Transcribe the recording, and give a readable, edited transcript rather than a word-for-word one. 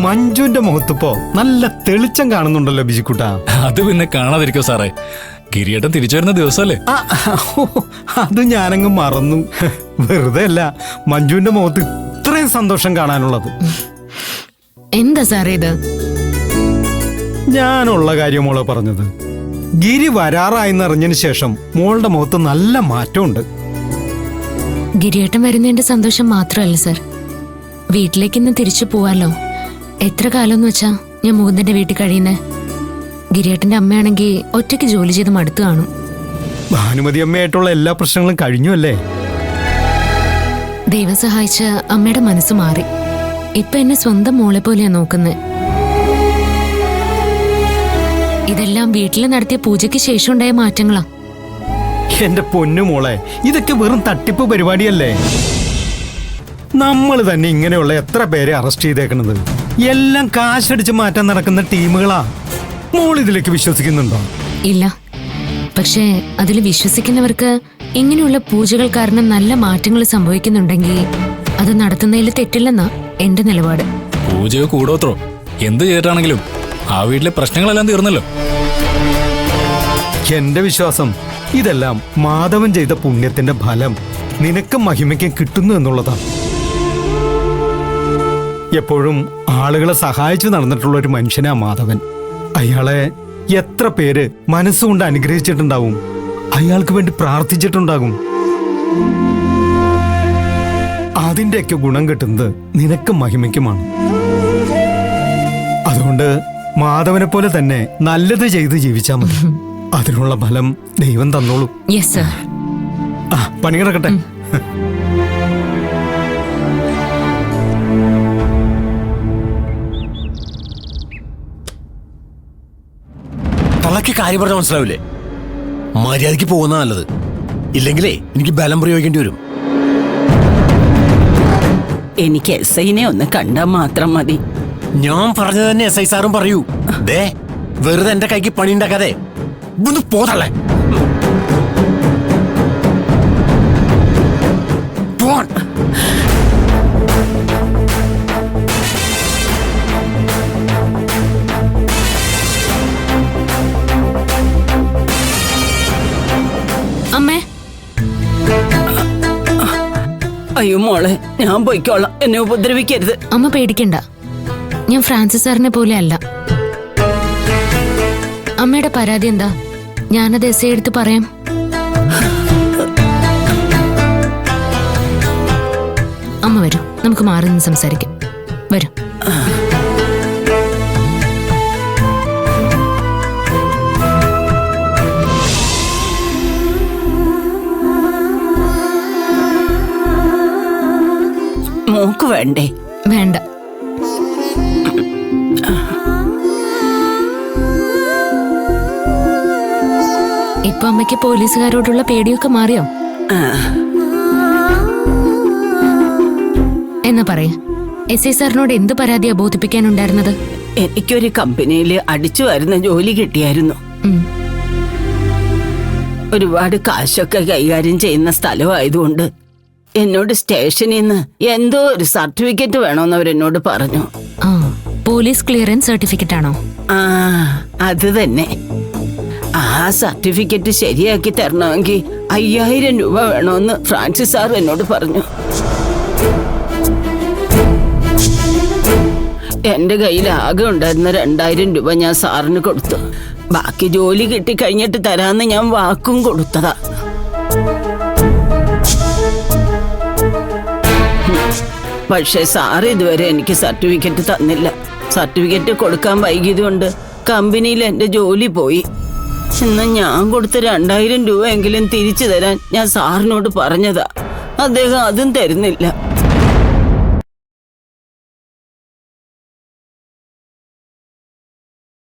മഞ്ജുവിന്റെ മുഖത്തിപ്പോ നല്ല തെളിച്ചം കാണുന്നുണ്ടല്ലോ ബിജിക്കുട്ടാ. അത് പിന്നെ കാണാതിരിക്കോ സാറേ, ഗിരിയേട്ടൻ തിരിച്ചു വരുന്ന ദിവസമല്ലേ. അത് ഞാനങ്ങ് മറന്നു. വെറുതെ അല്ല മഞ്ജുവിന്റെ മുഖത്ത് ഇത്രയും സന്തോഷം കാണാനുള്ളത്. എന്താ സാറേ ഇത്? ഞാനുള്ള കാര്യം മോളെ പറഞ്ഞത്. ഗിരി വരാറായെന്നറിഞ്ഞതിന് ശേഷം മോളുടെ മുഖത്ത് നല്ല മാറ്റമുണ്ട്. ഗിരിയേട്ടൻ വരുന്നതിന്റെ സന്തോഷം മാത്രമല്ല സർ, വീട്ടിലേക്ക് ഇന്ന് തിരിച്ചു പോവാലോ. എത്ര കാലം എന്ന് വെച്ചാ ഞാൻ മുകുന്ദന്റെ വീട്ടിൽ കഴിയുന്നേ. ഗിരിയേട്ടന്റെ അമ്മയാണെങ്കിൽ ഒറ്റയ്ക്ക് ജോലി ചെയ്ത് മടുത്തു കാണും. ഭാനുമതി അമ്മയായിട്ടുള്ള എല്ലാ പ്രശ്നങ്ങളും കഴിഞ്ഞു അല്ലേ? ദൈവം സഹായിച്ച അമ്മയുടെ മനസ്സ് മാറി. ഇപ്പൊ എന്നെ സ്വന്തം മോളെ പോലെയാ നോക്കുന്നത്. ഇതെല്ലാം വീട്ടിൽ നടത്തിയ പൂജയ്ക്ക് ശേഷം ഉണ്ടായ മാറ്റങ്ങളാ. എന്റെ പൊന്നു മോളെ, ഇതൊക്കെ വെറും തട്ടിപ്പ് പരിപാടിയല്ലേ? നമ്മൾ തന്നെ ഇങ്ങനെയുള്ള എത്ര പേരെ അറസ്റ്റ് ചെയ്തേക്കണത്? എല്ലാം കാശടിച്ച് മാറ്റാൻ നടക്കുന്ന ടീമുകളാ. മോൾ ഇതിലേക്ക് വിശ്വസിക്കുന്നുണ്ടോ? ഇല്ല, പക്ഷേ അതിൽ വിശ്വസിക്കുന്നവർക്ക് ഇങ്ങനെയുള്ള പൂജകൾ കാരണം നല്ല മാറ്റങ്ങൾ സംഭവിക്കുന്നുണ്ടെങ്കിൽ അത് നടത്തുന്നതിൽ തെറ്റില്ലെന്നാ എന്റെ നിലപാട്. പൂജയോ കൂടോത്രോ എന്ത് ചെയ്തിട്ടാണെങ്കിലും ആ വീട്ടിലെ പ്രശ്നങ്ങളെല്ലാം തീർന്നല്ലോ. എന്റെ വിശ്വാസം ഇതെല്ലാം മാധവൻ ചെയ്ത പുണ്യത്തിന്റെ ഫലം നിനക്കും മഹിമയ്ക്കും കിട്ടുന്നു എന്നുള്ളതാണ്. എപ്പോഴും ആളുകളെ സഹായിച്ചു നടന്നിട്ടുള്ള ഒരു മനുഷ്യനാ മാധവൻ. അയാളെ എത്ര പേര് മനസ്സുകൊണ്ട് അനുഗ്രഹിച്ചിട്ടുണ്ടാവും, അയാൾക്ക് വേണ്ടി പ്രാർത്ഥിച്ചിട്ടുണ്ടാകും. അതിന്റെയൊക്കെ ഗുണം കിട്ടുന്നത് നിനക്കും മഹിമയ്ക്കുമാണ്. അതുകൊണ്ട് മാധവനെ പോലെ തന്നെ നല്ലത് ചെയ്ത് ജീവിച്ചാൽ മതി. അതിനുള്ള ഫലം ദൈവം തന്നോളൂ. Yes sir. പണി കിടക്കട്ടെ. തള്ളക്ക് കാര്യം പറഞ്ഞാൽ മനസ്സിലാവില്ലേ? മര്യാദക്ക് പോകുന്ന നല്ലത്. ഇല്ലെങ്കിലേ എനിക്ക് ബലം പ്രയോഗിക്കേണ്ടി വരും. എനിക്ക് എസ്ഐനെ ഒന്ന് കണ്ടാൽ മാത്രം മതി. ഞാൻ പറഞ്ഞത് തന്നെ എസ് ഐ സാറും പറയൂ. ദേ വെറുതെ എന്റെ കൈക്ക് പണി ഉണ്ടാക്കാതെ ഒന്ന് പോതള്ളേ. പോൺ. അമ്മേ. അയ്യോ മോളെ, ഞാൻ പോയിക്കോളാം, എന്നെ ഉപദ്രവിക്കരുത്. അമ്മ പേടിക്കണ്ട, ഞാൻ ഫ്രാൻസിസ് സാറിനെ പോലെ അല്ല. അമ്മയുടെ പരാതി എന്താ? ഞാനത് എസ് എടുത്ത് പറയാം. അമ്മ വരൂ, നമുക്ക് മാറി നിന്ന് സംസാരിക്കാം. വരൂ. മോക്ക് വേണ്ടേ? വേണ്ട. ഇപ്പൊ അമ്മയ്ക്ക് പോലീസുകാരോടുള്ള പേടിയൊക്കെ മാറിയോ? എന്നാ പറയാ, എസ് ഐ സാറിനോട് എന്ത് പരാതിയാ ബോധിപ്പിക്കാനുണ്ടായിരുന്നത്? എനിക്കൊരു കമ്പനിയില് അടിച്ചു വരുന്ന ജോലി കിട്ടിയായിരുന്നു. ഒരുപാട് കാശൊക്കെ കൈകാര്യം ചെയ്യുന്ന സ്ഥലമായതുകൊണ്ട് എന്നോട് സ്റ്റേഷനിൽ നിന്ന് എന്തോ ഒരു സർട്ടിഫിക്കറ്റ് വേണമെന്ന് അവരെന്നോട് പറഞ്ഞു. ആ, പോലീസ് ക്ലിയറൻസ് സർട്ടിഫിക്കറ്റ് ആണോ? ആ, അത് തന്നെ. ആ സർട്ടിഫിക്കറ്റ് ശരിയാക്കി തരണമെങ്കിൽ 5000 രൂപ വേണമെന്ന് ഫ്രാൻസിസ് സാർ എന്നോട് പറഞ്ഞു. എന്റെ കയ്യിൽ ആകെ ഉണ്ടായിരുന്ന 2000 രൂപ ഞാൻ സാറിന് കൊടുത്തു. ബാക്കി ജോലി കിട്ടിക്കഴിഞ്ഞിട്ട് തരാന്ന് ഞാൻ വാക്കും കൊടുത്തതാ. പക്ഷെ സാറ് ഇതുവരെ എനിക്ക് സർട്ടിഫിക്കറ്റ് തന്നില്ല. സർട്ടിഫിക്കറ്റ് കൊടുക്കാൻ വൈകിയതുകൊണ്ട് കമ്പനിയിൽ എന്റെ ജോലി പോയി. ഇന്ന് ഞാൻ കൊടുത്ത 2000 രൂപ എങ്കിലും തിരിച്ചു തരാൻ ഞാൻ സാറിനോട് പറഞ്ഞതാ. അദ്ദേഹം അതും തരുന്നില്ല.